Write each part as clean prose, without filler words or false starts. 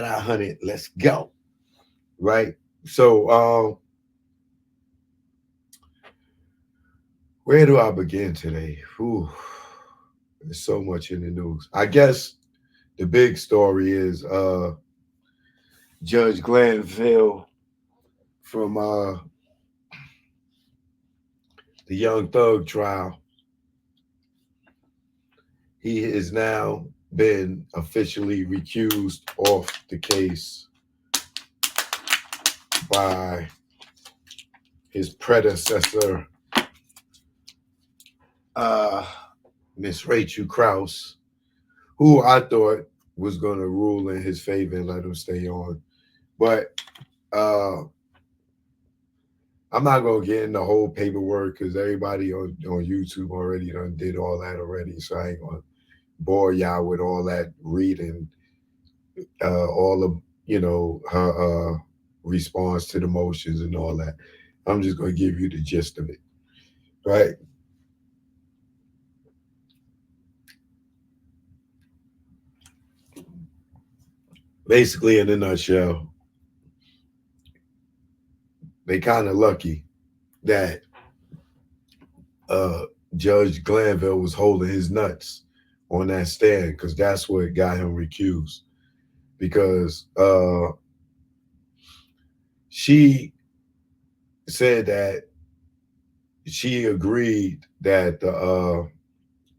I hunted. Let's go. Right. So, where do I begin today? Whew, there's so much in the news. I guess the big story is Judge Glanville from the Young Thug trial. He has now been officially recused off the case by his predecessor, uh, Miss Rachel Krause, who I thought was going to rule in his favor and let him stay on. But uh, I'm not going to get in the whole paperwork because everybody on YouTube already done did all that already. So I ain't going to bore y'all with all that reading, all of, her response to the motions and all that. I'm just going to give you the gist of it, right? Basically, in a nutshell, they kind of lucky that uh, Judge Glanville was holding his nuts on that stand because that's what got him recused. Because she said that she agreed that the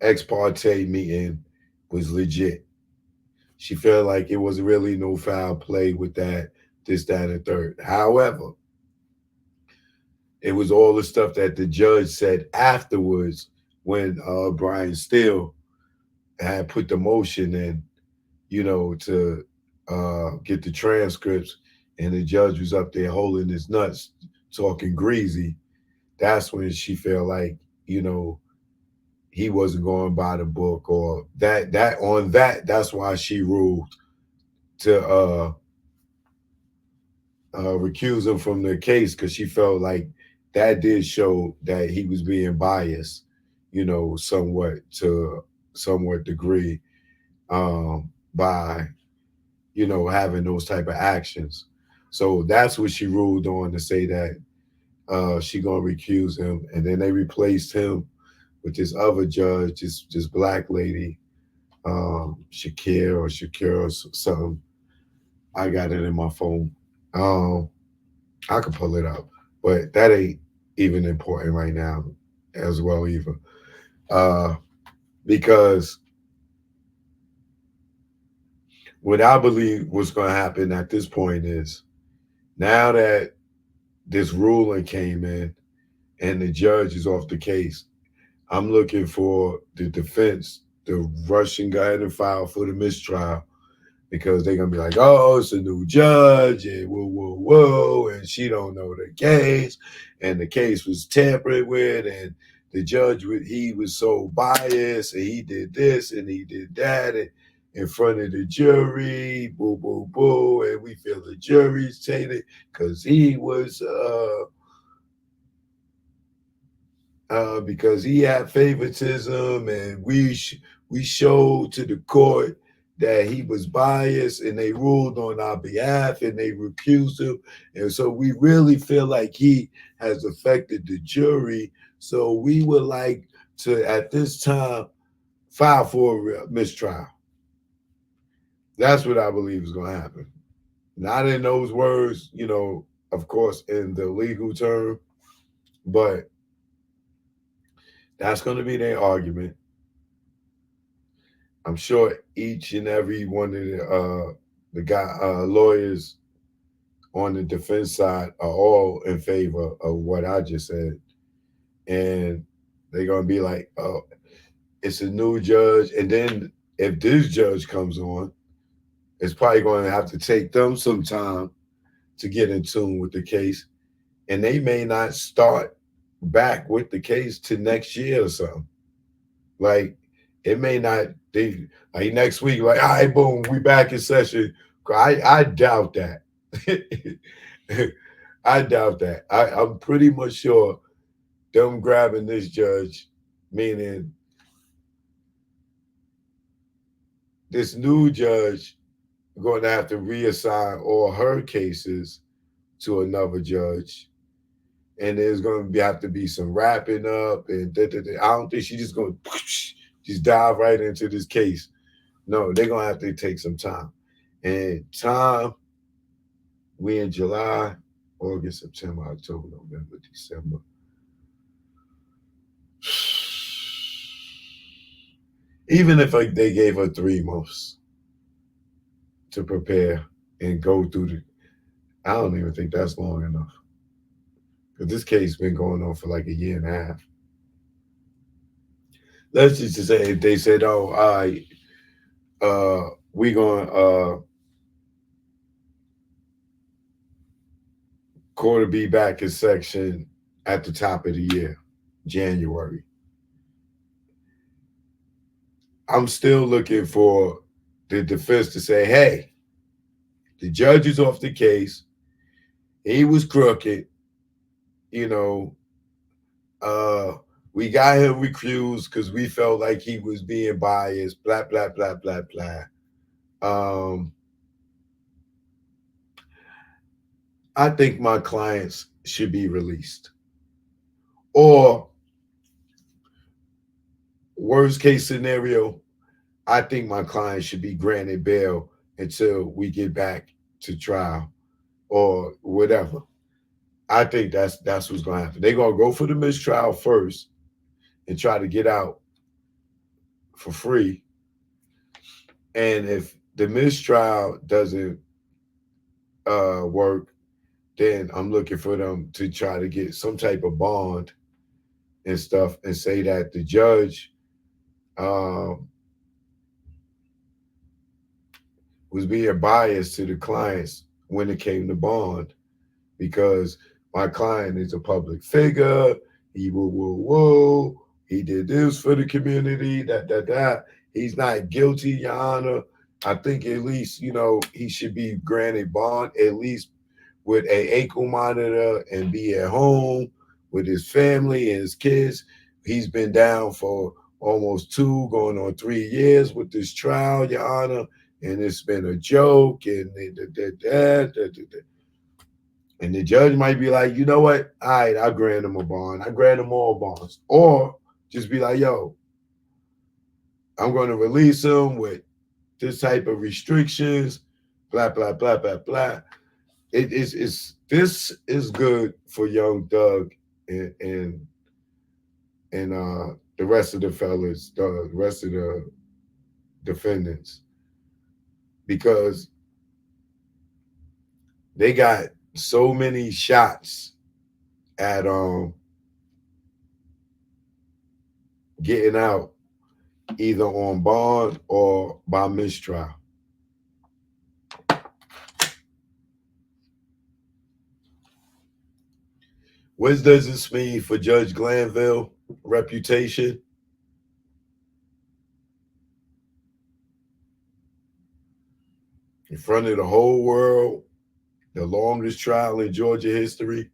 ex parte meeting was legit. She felt like it was really no foul play with that, this, that, and third. However, it was all the stuff that the judge said afterwards when Brian Steele had put the motion in, to get the transcripts, and the judge was up there holding his nuts, talking greasy. That's when she felt like, you know, he wasn't going by the book, or that's why she ruled to recuse him from the case, because she felt like that did show that he was being biased, somewhat to somewhat degree, by having those type of actions. So that's what she ruled on, to say that she gonna recuse him, and then they replaced him with this other judge, this black lady, Shakir or something. I got it in my phone. Um, I could pull it up, but that ain't even important right now, as well either, uh, because what I believe what's going to happen at this point is, now that this ruling came in and the judge is off the case, I'm looking for the defense, the Russian guy in the file for the mistrial, because they're gonna be like, oh, it's a new judge, and whoa, whoa, whoa, and she don't know the case, and the case was tampered with, and the judge, he was so biased, and he did this and he did that, and in front of the jury, boo, boo, boo, and we feel the jury's tainted because he was because he had favoritism, and we showed to the court that he was biased, and they ruled on our behalf, and they recused him, and so we really feel like he has affected the jury. So we would like to, at this time, file for a mistrial. That's what I believe is going to happen. Not in those words, of course, in the legal term, but that's going to be their argument. I'm sure each and every one of the guy lawyers on the defense side are all in favor of what I just said, and they're gonna be like, "Oh, it's a new judge," and then if this judge comes on, it's probably going to have to take them some time to get in tune with the case, and they may not start back with the case to next year or something. Like, it may not, they like next week, like, all right, boom, we back in session. I doubt that. I doubt that. I'm pretty much sure them grabbing this judge, meaning this new judge, going to have to reassign all her cases to another judge. And there's going to have to be some wrapping up. And I don't think she's just going to just dive right into this case. No, they're going to have to take some time. And time, we in July, August, September, October, November, December. Even if they gave her 3 months to prepare and go through I don't even think that's long enough. Because this case been going on for like a year and a half. Let's just say if they said, "Oh, all right, we going quarter be back in section at the top of the year, January." I'm still looking for the defense to say, "Hey, the judge is off the case. He was crooked. You know, uh, we got him recused because we felt like he was being biased. Blah blah blah blah blah." Um, I think my clients should be released. Or worst case scenario, I think my client should be granted bail until we get back to trial or whatever. I think that's what's gonna happen. They're gonna go for the mistrial first and try to get out for free. And if the mistrial doesn't work, then I'm looking for them to try to get some type of bond and stuff and say that the judge um, was being biased to the clients when it came to bond because my client is a public figure. He woo woo woo. He did this for the community. That. He's not guilty, Your Honor. I think at least he should be granted bond at least with a ankle monitor and be at home with his family and his kids. He's been down for almost 2, going on 3 years with this trial, Your Honor, and it's been a joke and the judge might be like, you know what? All right, I grant him a bond. I grant him all bonds. Or just be like, yo, I'm going to release him with this type of restrictions, blah, blah, blah, blah, blah. This is good for young Doug and the rest of the fellas, the rest of the defendants, because they got so many shots at getting out either on bond or by mistrial. What does this mean for Judge Glanville reputation? In front of the whole world, the longest trial in Georgia history,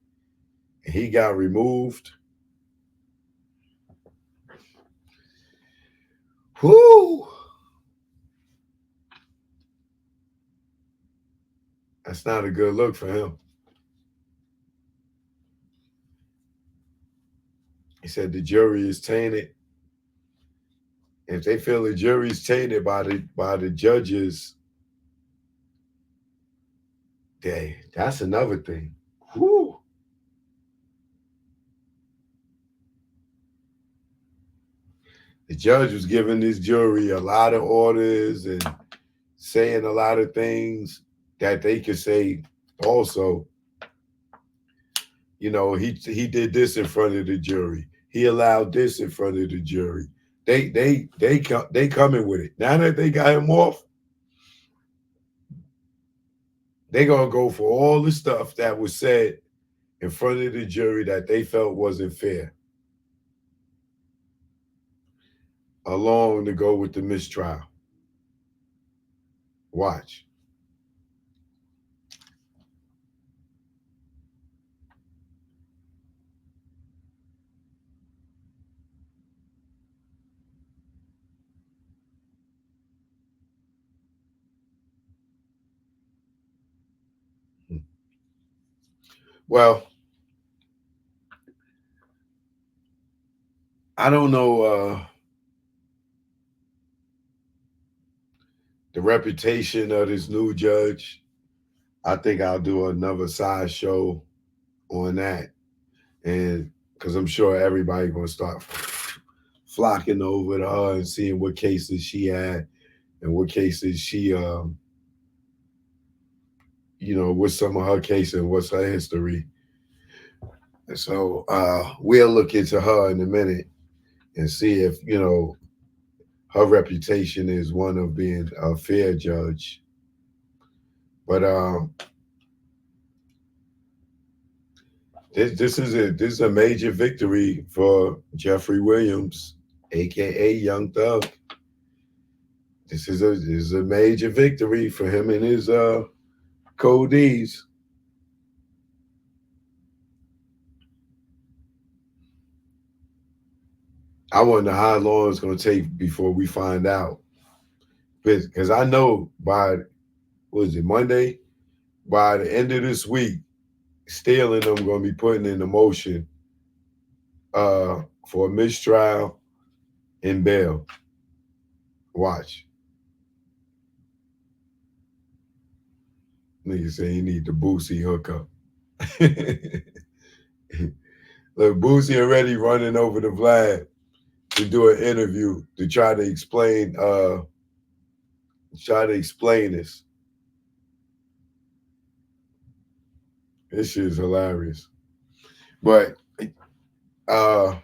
and he got removed. Whoo! That's not a good look for him. He said the jury is tainted. If they feel the jury is tainted by the judges, that's another thing. Whoo! The judge was giving this jury a lot of orders and saying a lot of things that they could say also. He did this in front of the jury. He allowed this in front of the jury. They coming with it. Now that they got him off, they gonna go for all the stuff that was said in front of the jury that they felt wasn't fair, along to go with the mistrial. Watch. Well, I don't know the reputation of this new judge. I think I'll do another side show on that, and because I'm sure everybody gonna start flocking over to her and seeing what cases she had and what cases she what's some of her cases and what's her history. And so we'll look into her in a minute and see if her reputation is one of being a fair judge. But this is a major victory for Jeffrey Williams, aka Young Thug. This is a major victory for him and his codees. I wonder how long it's going to take before we find out. Because I know by, what is it, Monday? By the end of this week, Steele and them going to be putting in a motion for a mistrial and bail. Watch. Nigga say he need the Boosie hookup. Look, Boosie already running over to Vlad to do an interview to try to explain this. This shit is hilarious. But uh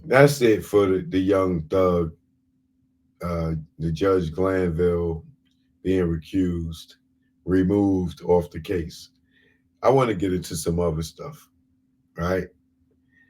that's it for the young thug, the Judge Glanville being recused, removed off the case. I want to get into some other stuff, right?